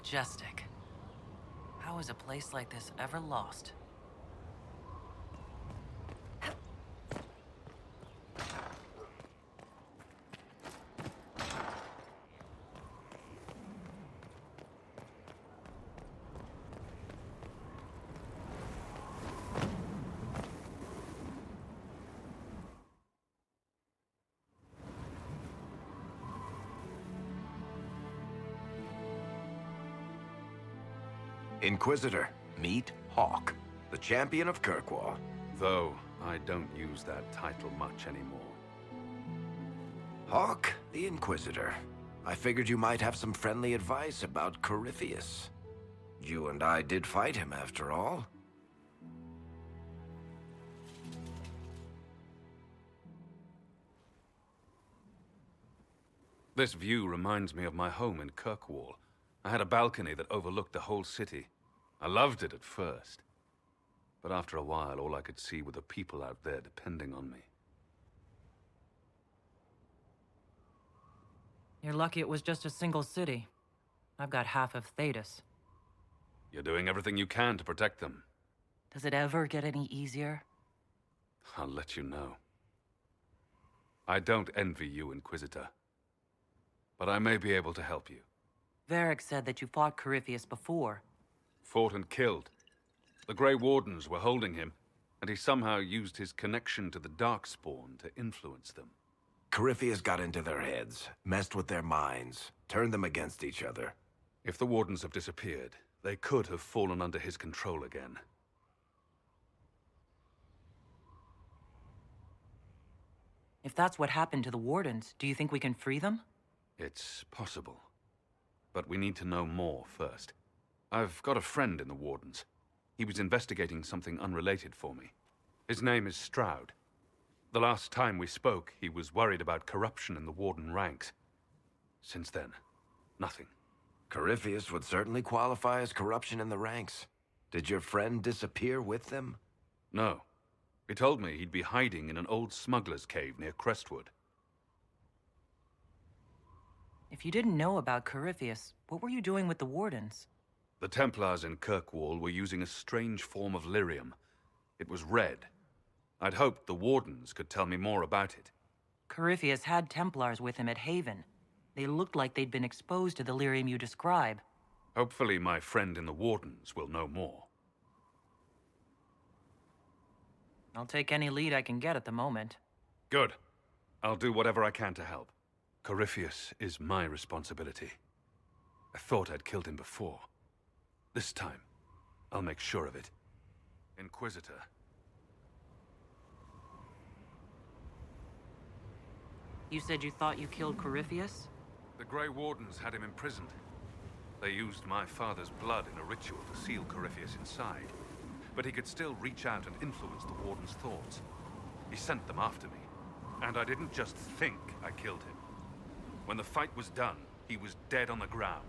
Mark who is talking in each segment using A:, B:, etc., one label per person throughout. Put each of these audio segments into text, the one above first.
A: Majestic. How is a place like this ever lost?
B: Inquisitor, meet Hawke, the champion of Kirkwall.
C: Though I don't use that title much anymore.
B: Hawke, the Inquisitor. I figured you might have some friendly advice about Corypheus. You and I did fight him, after all.
C: This view reminds me of my home in Kirkwall. I had a balcony that overlooked the whole city. I loved it at first. But after a while, all I could see were the people out there depending on me.
A: You're lucky it was just a single city. I've got half of Thetis.
C: You're doing everything you can to protect them.
A: Does it ever get any easier?
C: I'll let you know. I don't envy you, Inquisitor. But I may be able to help you.
A: Varric said that you fought Corypheus before.
C: Fought and killed. The Grey Wardens were holding him, and he somehow used his connection to the Darkspawn to influence them.
B: Corypheus got into their heads, messed with their minds, turned them against each other.
C: If the Wardens have disappeared, they could have fallen under his control again.
A: If that's what happened to the Wardens, do you think we can free them?
C: It's possible. But we need to know more first. I've got a friend in the Wardens. He was investigating something unrelated for me. His name is Stroud. The last time we spoke, he was worried about corruption in the Warden ranks. Since then, nothing.
B: Corypheus would certainly qualify as corruption in the ranks. Did your friend disappear with them?
C: No. He told me he'd be hiding in an old smuggler's cave near Crestwood.
A: If you didn't know about Corypheus, what were you doing with the Wardens?
C: The Templars in Kirkwall were using a strange form of lyrium. It was red. I'd hoped the Wardens could tell me more about it.
A: Corypheus had Templars with him at Haven. They looked like they'd been exposed to the lyrium you describe.
C: Hopefully my friend in the Wardens will know more.
A: I'll take any lead I can get at the moment.
C: Good. I'll do whatever I can to help. Corypheus is my responsibility. I thought I'd killed him before. This time, I'll make sure of it. Inquisitor.
A: You said you thought you killed Corypheus?
C: The Grey Wardens had him imprisoned. They used my father's blood in a ritual to seal Corypheus inside. But he could still reach out and influence the Warden's thoughts. He sent them after me. And I didn't just think I killed him. When the fight was done, he was dead on the ground.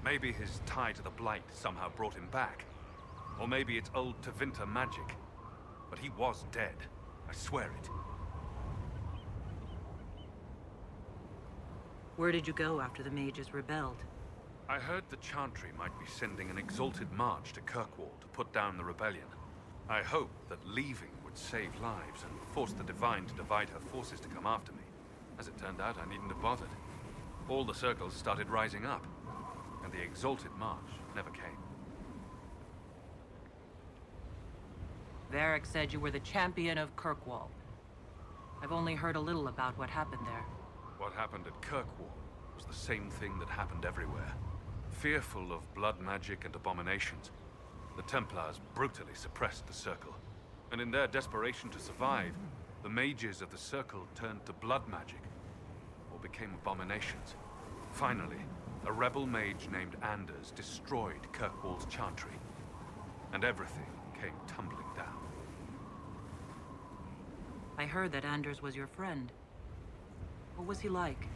C: Maybe his tie to the Blight somehow brought him back. Or maybe it's old Tevinter magic. But he was dead. I swear it.
A: Where did you go after the mages rebelled?
C: I heard the Chantry might be sending an exalted march to Kirkwall to put down the rebellion. I hoped that leaving would save lives and force the Divine to divide her forces to come after me. As it turned out, I needn't have bothered. All the circles started rising up, and the exalted march never came.
A: Varric said you were the champion of Kirkwall. I've only heard a little about what happened there.
C: What happened at Kirkwall was the same thing that happened everywhere. Fearful of blood magic and abominations, the Templars brutally suppressed the Circle. And in their desperation to survive, the mages of the Circle turned to blood magic, or became abominations. Finally, a rebel mage named Anders destroyed Kirkwall's Chantry, and everything came tumbling down.
A: I heard that Anders was your friend. What was he like?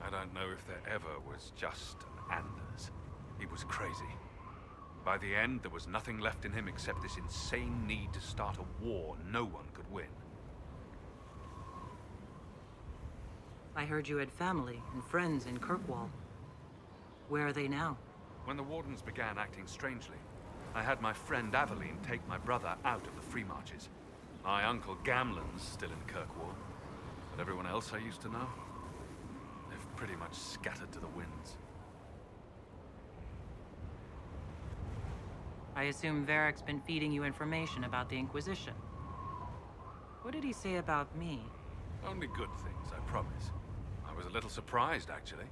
C: I don't know if there ever was just an Anders. He was crazy. By the end, there was nothing left in him except this insane need to start a war no one could win.
A: I heard you had family and friends in Kirkwall. Where are they now?
C: When the Wardens began acting strangely, I had my friend Aveline take my brother out of the Free Marches. My uncle Gamlen's still in Kirkwall, but everyone else I used to know, they've pretty much scattered to the winds.
A: I assume Varric's been feeding you information about the Inquisition. What did he say about me?
C: Only good things, I promise. I was a little surprised, actually.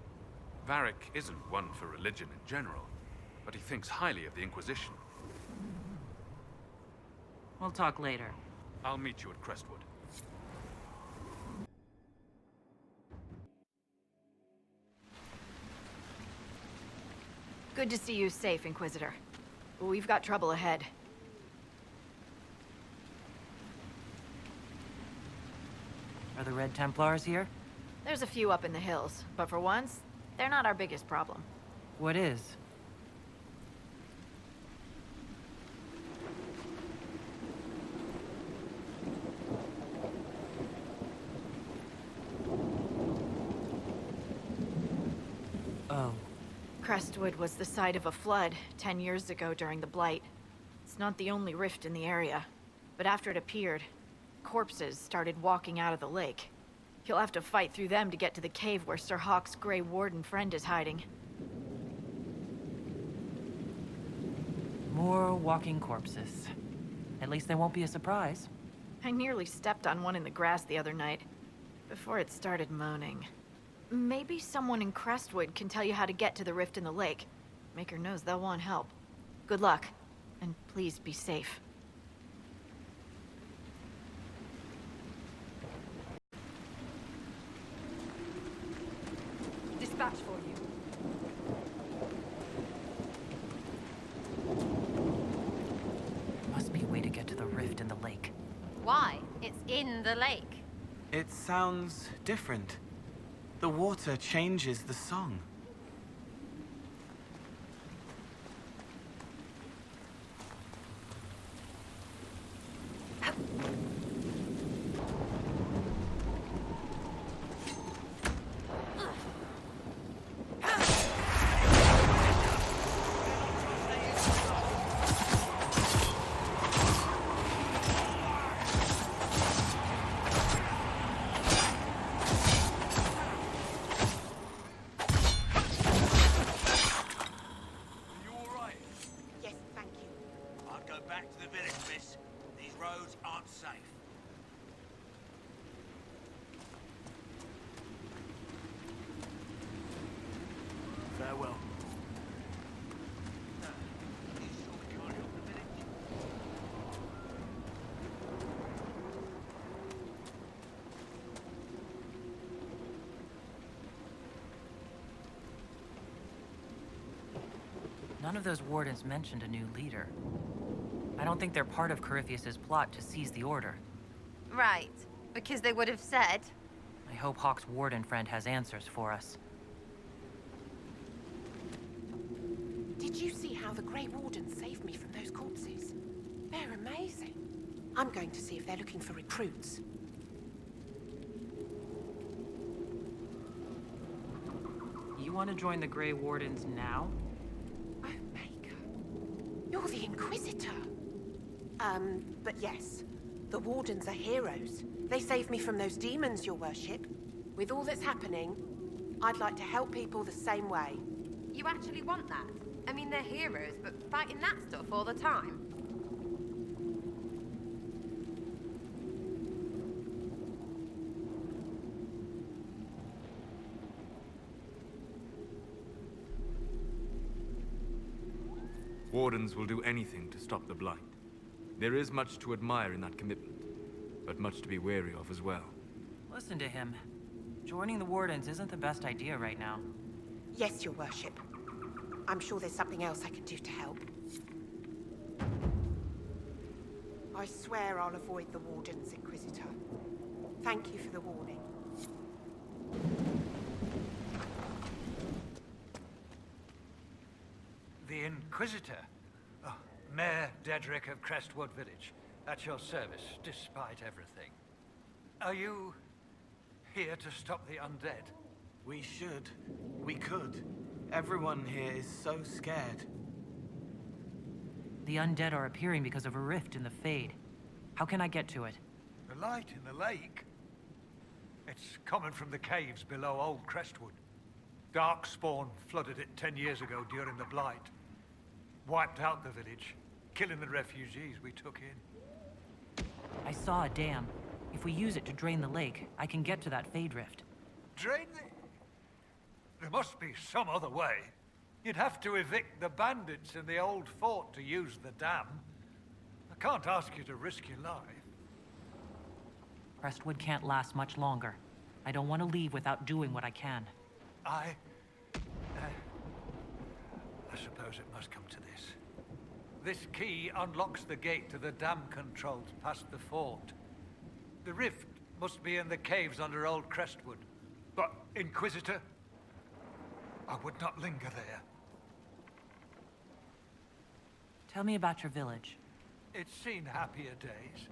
C: Varric isn't one for religion in general, but he thinks highly of the Inquisition.
A: We'll talk later.
C: I'll meet you at Crestwood.
D: Good to see you safe, Inquisitor. We've got trouble ahead.
A: Are the Red Templars here?
D: There's a few up in the hills, but for once, they're not our biggest problem.
A: What is? Oh.
D: Crestwood was the site of a flood 10 years ago during the Blight. It's not the only rift in the area, but after it appeared, corpses started walking out of the lake. You'll have to fight through them to get to the cave where Sir Hawke's Grey Warden friend is hiding.
A: More walking corpses. At least they won't be a surprise.
D: I nearly stepped on one in the grass the other night, before it started moaning. Maybe someone in Crestwood can tell you how to get to the rift in the lake. Maker knows they'll want help. Good luck, and please be safe.
E: Dispatch for you.
A: Must be a way to get to the rift in the lake.
F: Why? It's in the lake.
G: It sounds different. The water changes the song.
B: Farewell.
A: None of those wardens mentioned a new leader. I don't think they're part of Corypheus's plot to seize the Order.
F: Right, because they would have said.
A: I hope Hawke's warden friend has answers for us.
E: Did you see how the Grey Warden saved me from those corpses? They're amazing. I'm going to see if they're looking for recruits.
A: You want to join the Grey Wardens now?
E: Oh, Maker. You're the Inquisitor. But yes. The Wardens are heroes. They saved me from those demons, your worship. With all that's happening, I'd like to help people the same way.
F: You actually want that? I mean, they're heroes, but fighting that stuff all the time?
H: Wardens will do anything to stop the Blight. There is much to admire in that commitment, but much to be wary of as well.
A: Listen to him. Joining the Wardens isn't the best idea right now.
E: Yes, your worship. I'm sure there's something else I can do to help. I swear I'll avoid the Wardens, Inquisitor. Thank you for the warning.
I: The Inquisitor? Oh, Mayor Dedrick of Crestwood Village. At your service, despite everything. Are you here to stop the undead?
G: We should. We could. Everyone here is so scared.
A: The undead are appearing because of a rift in the Fade. How can I get to it?
I: The light in the lake? It's coming from the caves below old Crestwood. Darkspawn flooded it 10 years ago during the Blight. Wiped out the village, killing the refugees we took in.
A: I saw a dam. If we use it to drain the lake, I can get to that Fade rift.
I: Drain the... There must be some other way. You'd have to evict the bandits in the old fort to use the dam. I can't ask you to risk your life.
A: Crestwood can't last much longer. I don't want to leave without doing what I can.
I: I suppose it must come to this. This key unlocks the gate to the dam controls past the fort. The rift must be in the caves under old Crestwood. But, Inquisitor, I would not linger there.
A: Tell me about your village.
I: It's seen happier days.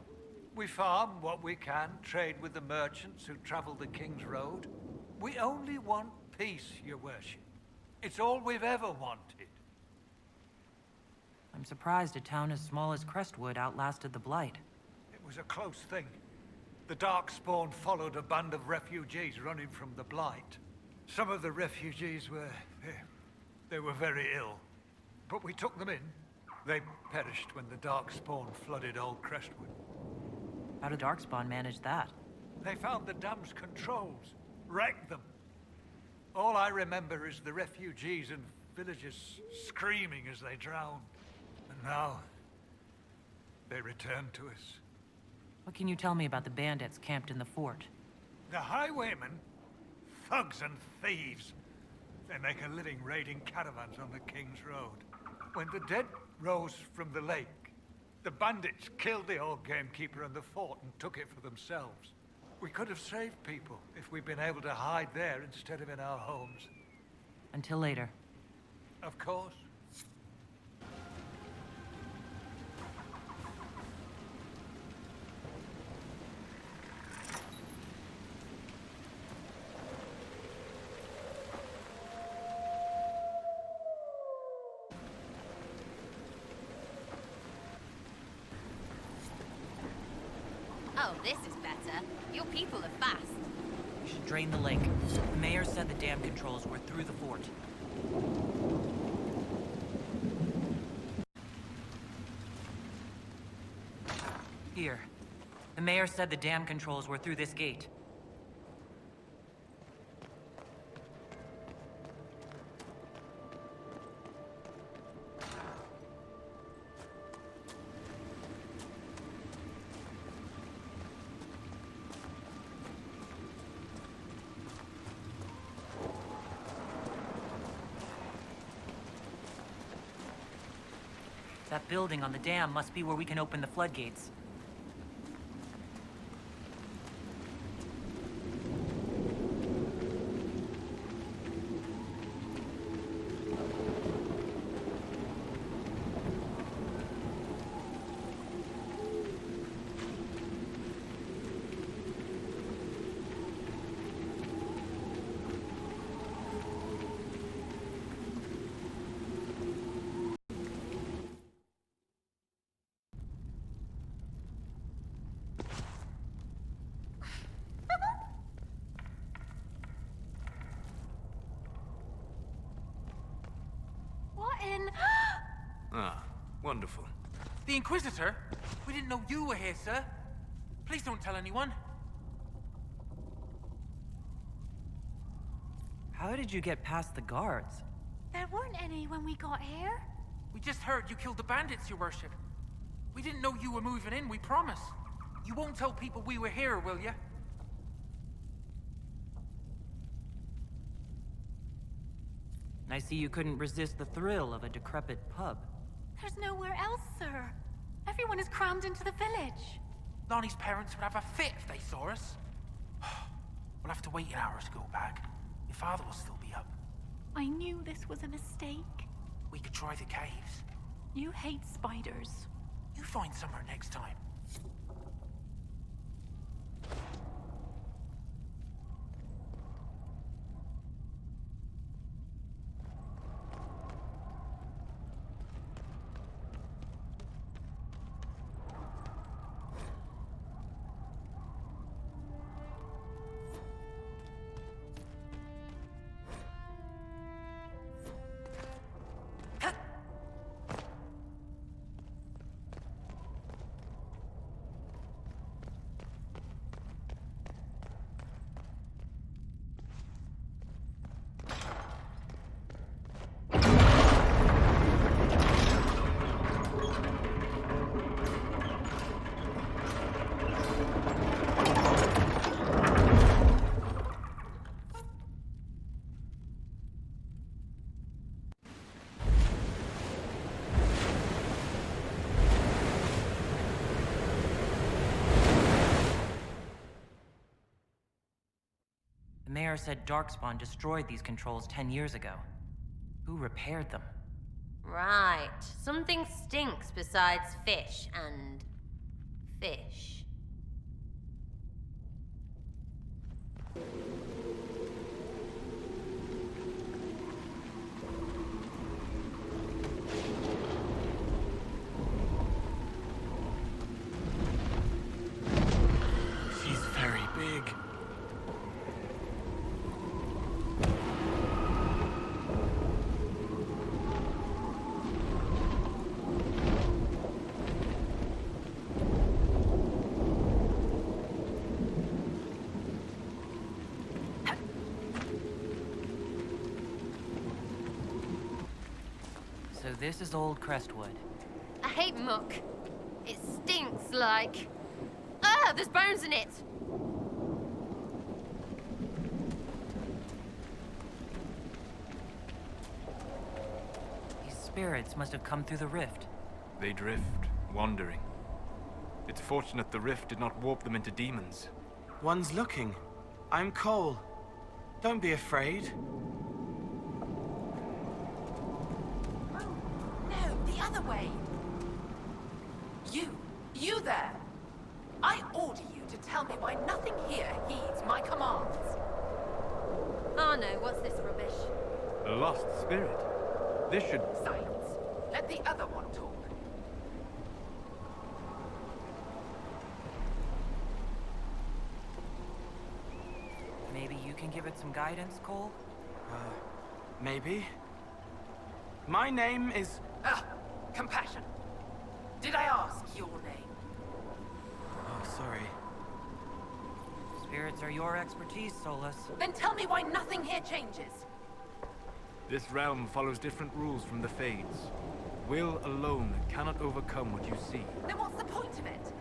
I: We farm what we can, trade with the merchants who travel the King's Road. We only want peace, your worship. It's all we've ever wanted.
A: I'm surprised a town as small as Crestwood outlasted the Blight.
I: It was a close thing. The Darkspawn followed a band of refugees running from the Blight. Some of the refugees were... they were very ill. But we took them in. They perished when the Darkspawn flooded old Crestwood.
A: How did Darkspawn manage that?
I: They found the dam's controls, wrecked them. All I remember is the refugees and villagers screaming as they drowned. And now, they return to us.
A: What can you tell me about the bandits camped in the fort?
I: The highwaymen, thugs and thieves. They make a living raiding caravans on the King's Road. When the dead rose from the lake, the bandits killed the old gamekeeper and the fort and took it for themselves. We could have saved people if we'd been able to hide there instead of in our homes.
A: Until later.
I: Of course.
F: Oh, this is better. Your people are fast.
A: We should drain the lake. The mayor said the dam controls were through the fort. Here. The mayor said the dam controls were through this gate. That building on the dam must be where we can open the floodgates.
H: Ah, wonderful.
J: The Inquisitor? We didn't know you were here, sir. Please don't tell anyone.
A: How did you get past the guards?
K: There weren't any when we got here.
J: We just heard you killed the bandits, your worship. We didn't know you were moving in, we promise. You won't tell people we were here, will you?
A: I see you couldn't resist the thrill of a decrepit pub.
K: There's nowhere else, sir. Everyone is crammed into the village.
J: Lonnie's parents would have a fit if they saw us. We'll have to wait an hour to go back. Your father will still be up.
K: I knew this was a mistake.
J: We could try the caves.
K: You hate spiders.
J: You find somewhere next time.
A: mayor said Darkspawn destroyed these controls 10 years ago. Who repaired them?
F: Right. Something stinks besides fish and... fish.
G: She's very big.
A: So this is old Crestwood.
F: I hate muck. It stinks like... Ah, there's bones in it!
A: These spirits must have come through the rift.
H: They drift, wandering. It's fortunate the rift did not warp them into demons.
G: One's looking. I'm Cole. Don't be afraid.
E: No, the other way. You there. I order you to tell me why nothing here heeds my commands.
F: Oh no, what's this rubbish?
H: A lost spirit. This should...
E: Silence. Let the other one talk.
A: Maybe you can give it some guidance, Cole?
G: Maybe. My name is...
E: Compassion. Did I ask your name?
G: Oh, sorry.
A: Spirits are your expertise, Solus.
E: Then tell me why nothing here changes.
H: This realm follows different rules from the Fades. Will alone cannot overcome what you see.
E: Then what's the point of it?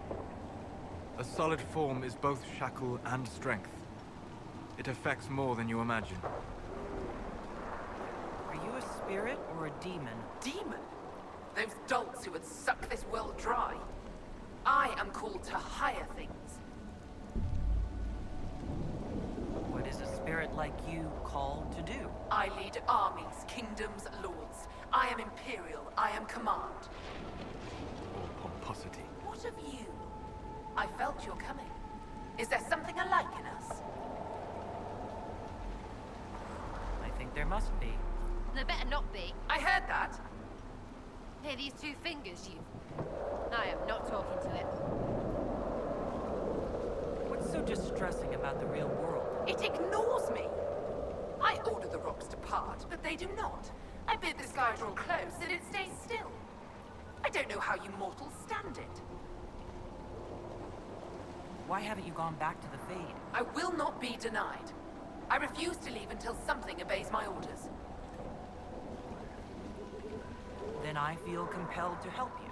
H: A solid form is both shackle and strength. It affects more than you imagine.
A: Are you a spirit or a demon?
E: Demon? Those dolts who would suck this world dry. I am called to higher things.
A: What is a spirit like you called to do?
E: I lead armies, kingdoms, lords. I am imperial. I am command.
H: Or pomposity.
E: What of you? I felt your coming. Is there something alike in us?
A: I think there must be.
F: There better not be.
E: I heard that.
F: Here, these two fingers, you... I am not talking to it.
A: What's so distressing about the real world?
E: It ignores me. I order the rocks to part, but they do not. I bid the sky draw close, and it stays still. I don't know how you mortals stand it.
A: Why haven't you gone back to the Fade?
E: I will not be denied. I refuse to leave until something obeys my orders.
A: Then I feel compelled to help you.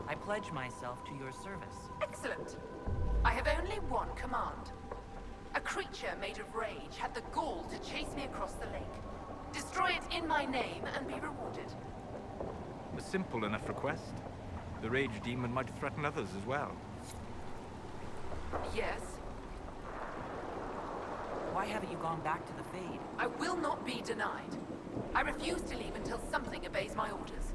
A: I pledge myself to your service.
E: Excellent. I have only one command. A creature made of rage had the gall to chase me across the lake. Destroy it in my name and be rewarded.
H: A simple enough request. The rage demon might threaten others as well.
E: Yes.
A: Why haven't you gone back to the Fade?
E: I will not be denied. I refuse to leave until something obeys my orders.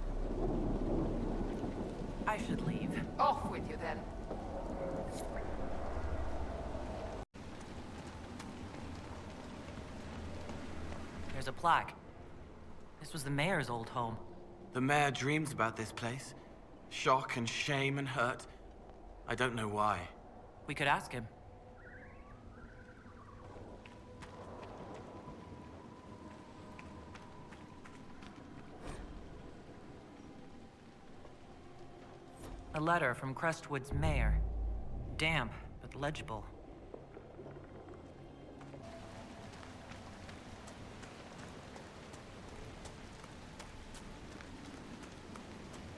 A: I should leave.
E: Off with you then.
A: There's a plaque. This was the mayor's old home.
G: The mayor dreams about this place. Shock and shame and hurt. I don't know why.
A: We could ask him. A letter from Crestwood's mayor. Damp, but legible.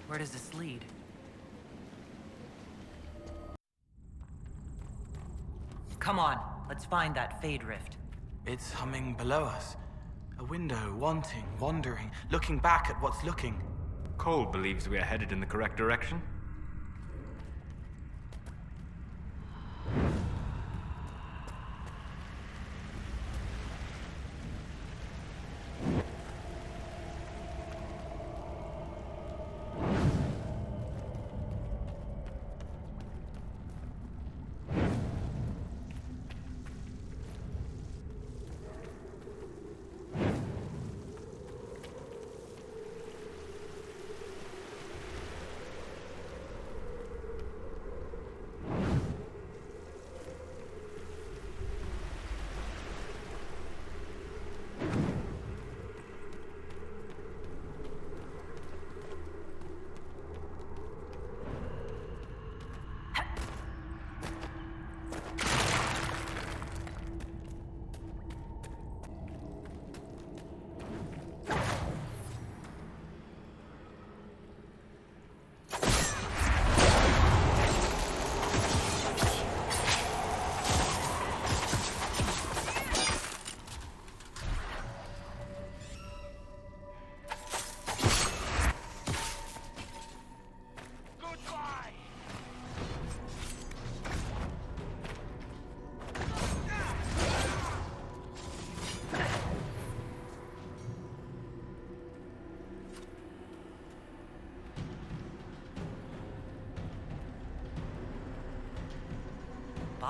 A: Where does this lead? Come on, let's find that Fade Rift.
G: It's humming below us. A window, wanting, wandering, looking back at what's looking.
H: Cole believes we are headed in the correct direction.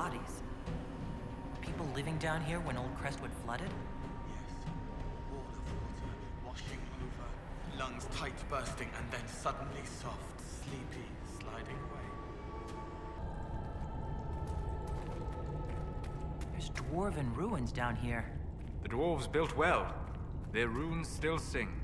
A: bodies. People living down here when old Crestwood flooded?
G: Yes. Wall of water, washing over, lungs tight bursting, and then suddenly soft, sleepy, sliding away.
A: There's dwarven ruins down here.
H: The dwarves built well. Their runes still sing.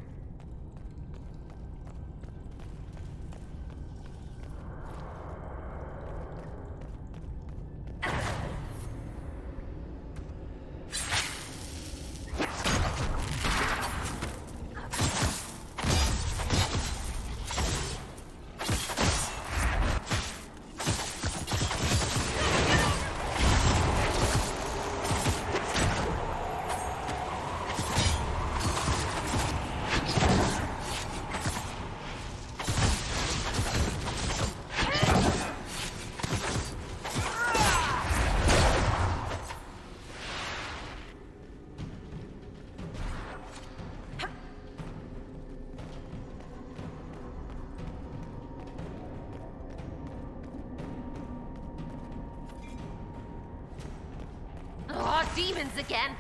F: Oh, demons again!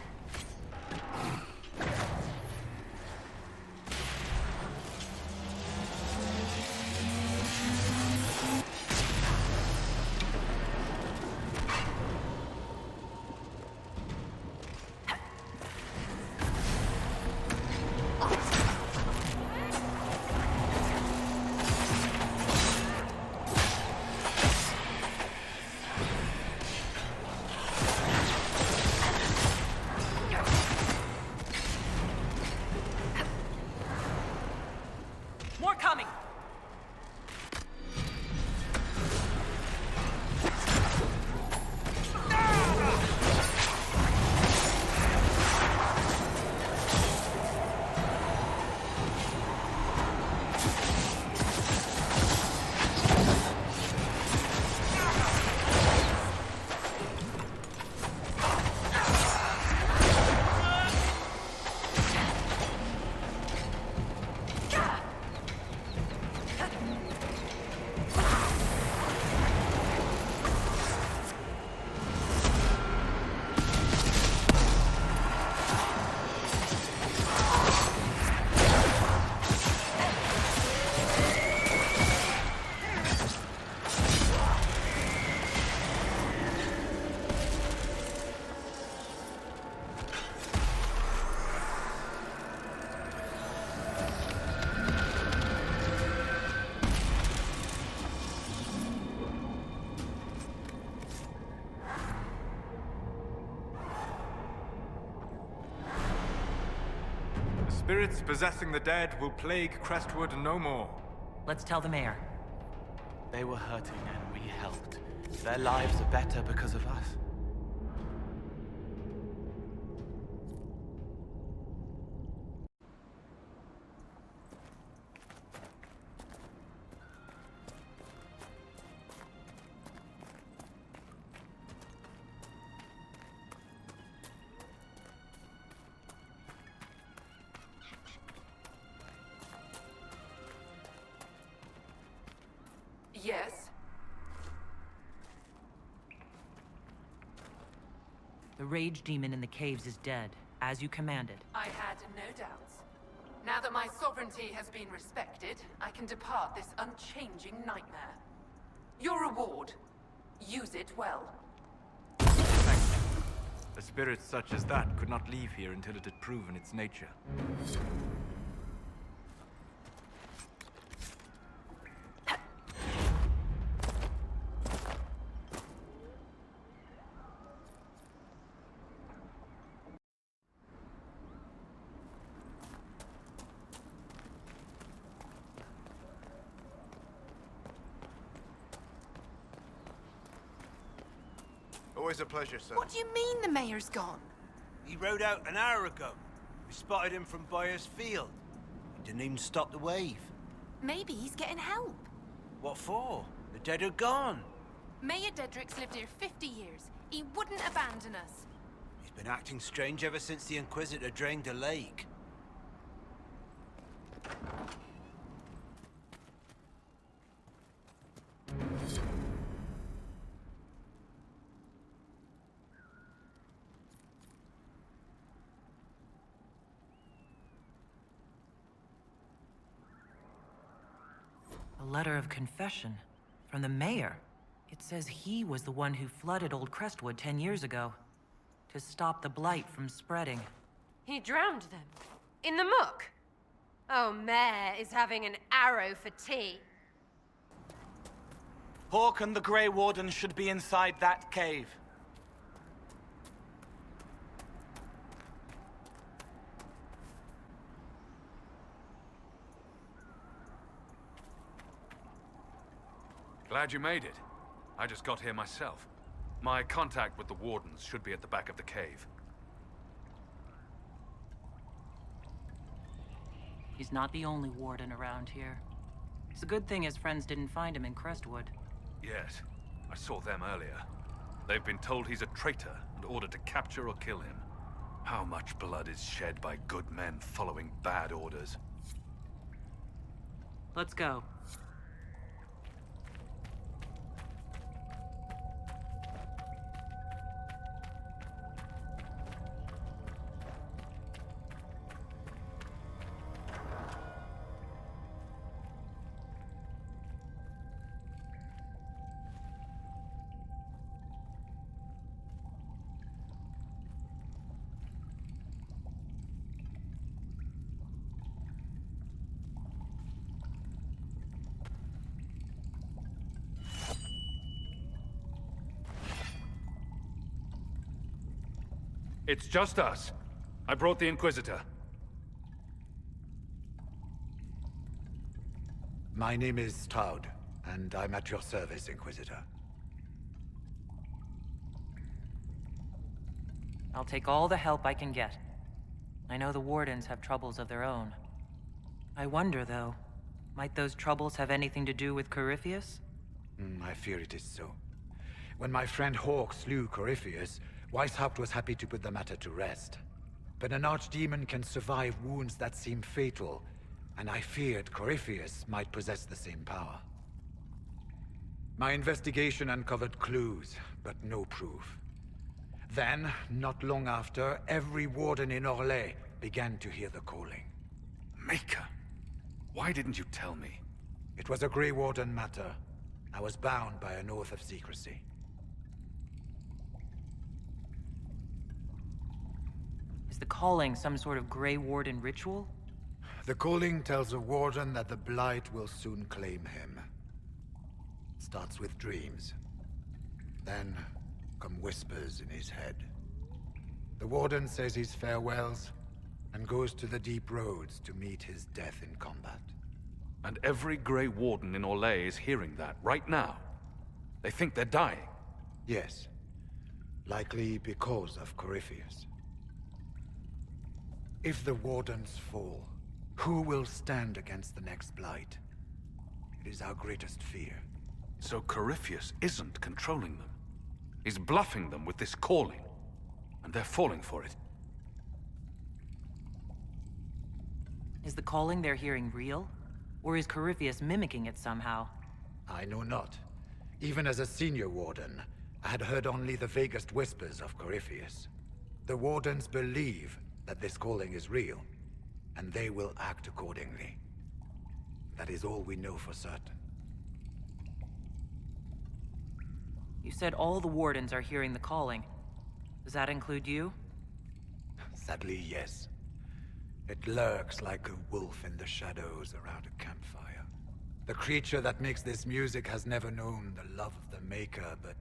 A: More coming!
H: Spirits possessing the dead will plague Crestwood no more.
A: Let's tell the mayor.
G: They were hurting and we helped. Their lives are better because of us.
E: Yes?
A: The rage demon in the caves is dead, as you commanded.
L: I had no doubts. Now that my sovereignty has been respected, I can depart this unchanging nightmare. Your reward. Use it well.
H: Thank you. A spirit such as that could not leave here until it had proven its nature.
M: Always a pleasure, sir.
E: What do you mean the mayor's gone?
N: He rode out an hour ago. We spotted him from Byers Field. He didn't even stop the wave.
E: Maybe he's getting help.
N: What for? The dead are gone.
L: Mayor Dedrick's lived here 50 years. He wouldn't abandon us.
N: He's been acting strange ever since the Inquisitor drained the lake.
A: A letter of confession from the mayor. It says he was the one who flooded old Crestwood 10 years ago to stop the blight from spreading.
F: He drowned them? In the muck? Oh, Mayor is having an arrow for tea.
G: Hawke and the Grey Warden should be inside that cave.
C: Glad you made it. I just got here myself. My contact with the Wardens should be at the back of the cave.
A: He's not the only warden around here. It's a good thing his friends didn't find him in Crestwood.
C: Yes, I saw them earlier. They've been told he's a traitor and ordered to capture or kill him. How much blood is shed by good men following bad orders?
A: Let's go.
C: It's just us. I brought the Inquisitor.
O: My name is Stroud, and I'm at your service, Inquisitor.
A: I'll take all the help I can get. I know the Wardens have troubles of their own. I wonder, though, might those troubles have anything to do with Corypheus?
O: I fear it is so. When my friend Hawke slew Corypheus, Weishaupt was happy to put the matter to rest. But an archdemon can survive wounds that seem fatal, and I feared Corypheus might possess the same power. My investigation uncovered clues, but no proof. Then, not long after, every warden in Orlais began to hear the calling.
C: Maker, why didn't you tell me?
O: It was a Grey Warden matter. I was bound by an oath of secrecy.
A: Is the calling some sort of Grey Warden ritual?
O: The calling tells a warden that the blight will soon claim him. It starts with dreams. Then come whispers in his head. The warden says his farewells and goes to the deep roads to meet his death in combat.
C: And every Grey Warden in Orlais is hearing that right now. They think they're dying.
O: Yes. Likely because of Corypheus. If the Wardens fall, who will stand against the next blight? It is our greatest fear.
C: So Corypheus isn't controlling them. He's bluffing them with this calling. And they're falling for it.
A: Is the calling they're hearing real? Or is Corypheus mimicking it somehow?
O: I know not. Even as a senior warden, I had heard only the vaguest whispers of Corypheus. The Wardens believe that this calling is real, and they will act accordingly. That is all we know for certain.
A: You said all the Wardens are hearing the calling. Does that include you?
O: Sadly, yes. It lurks like a wolf in the shadows around a campfire. The creature that makes this music has never known the love of the Maker, but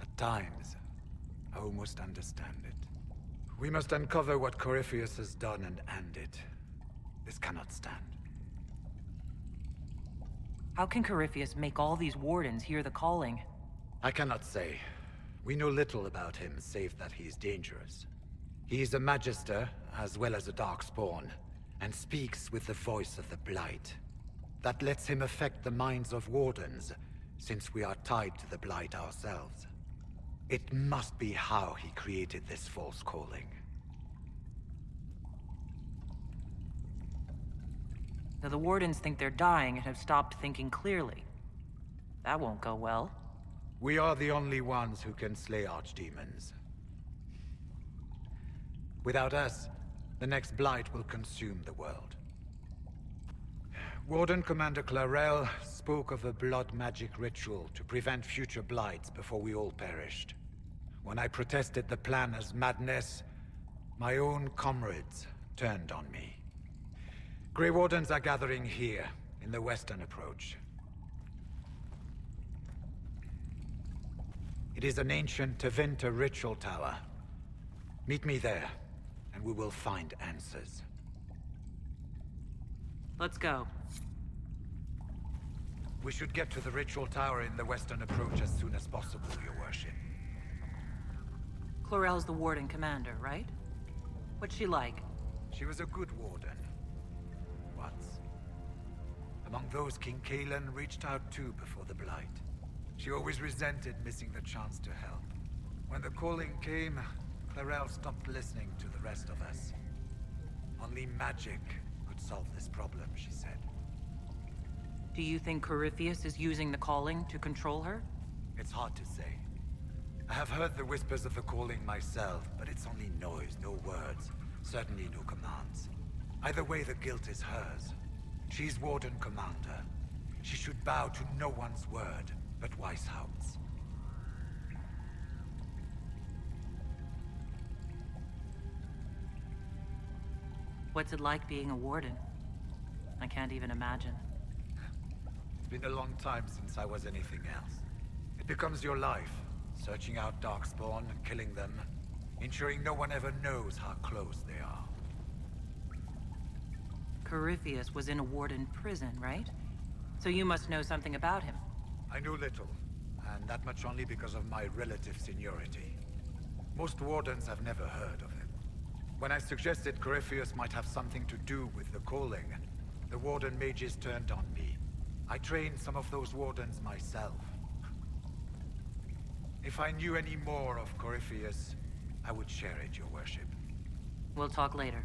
O: at times, I almost understand it. We must uncover what Corypheus has done and end it. This cannot stand.
A: How can Corypheus make all these Wardens hear the calling?
O: I cannot say. We know little about him, save that he is dangerous. He is a Magister, as well as a Darkspawn, and speaks with the voice of the Blight. That lets him affect the minds of Wardens, since we are tied to the Blight ourselves. It must be how he created this false calling.
A: Now the Wardens think they're dying and have stopped thinking clearly. That won't go well.
O: We are the only ones who can slay archdemons. Without us, the next blight will consume the world. Warden Commander Clarel spoke of a blood magic ritual to prevent future blights before we all perished. When I protested the plan as madness, my own comrades turned on me. Grey Wardens are gathering here, in the western approach. It is an ancient Tevinter ritual tower. Meet me there, and we will find answers.
A: Let's go.
O: We should get to the ritual tower in the western approach as soon as possible, Your Worship.
A: Chlorel's the Warden Commander, right? What's she like?
O: She was a good warden. Once. Among those King Kalen reached out to before the Blight. She always resented missing the chance to help. When the calling came, Clarel stopped listening to the rest of us. Only magic could solve this problem, she said.
A: Do you think Corypheus is using the calling to control her?
O: It's hard to say. I have heard the whispers of the calling myself, but it's only noise, no words. Certainly no commands. Either way, the guilt is hers. She's Warden Commander. She should bow to no one's word but Weishaupt's.
A: What's it like being a warden? I can't even imagine.
O: It's been a long time since I was anything else. It becomes your life, searching out Darkspawn, killing them, ensuring no one ever knows how close they are.
A: Corypheus was in a warden prison, right? So you must know something about him.
O: I knew little, and that much only because of my relative seniority. Most wardens have never heard of him. When I suggested Corypheus might have something to do with the calling, the warden mages turned on me. I trained some of those wardens myself. If I knew any more of Corypheus, I would share it, Your Worship.
A: We'll talk later.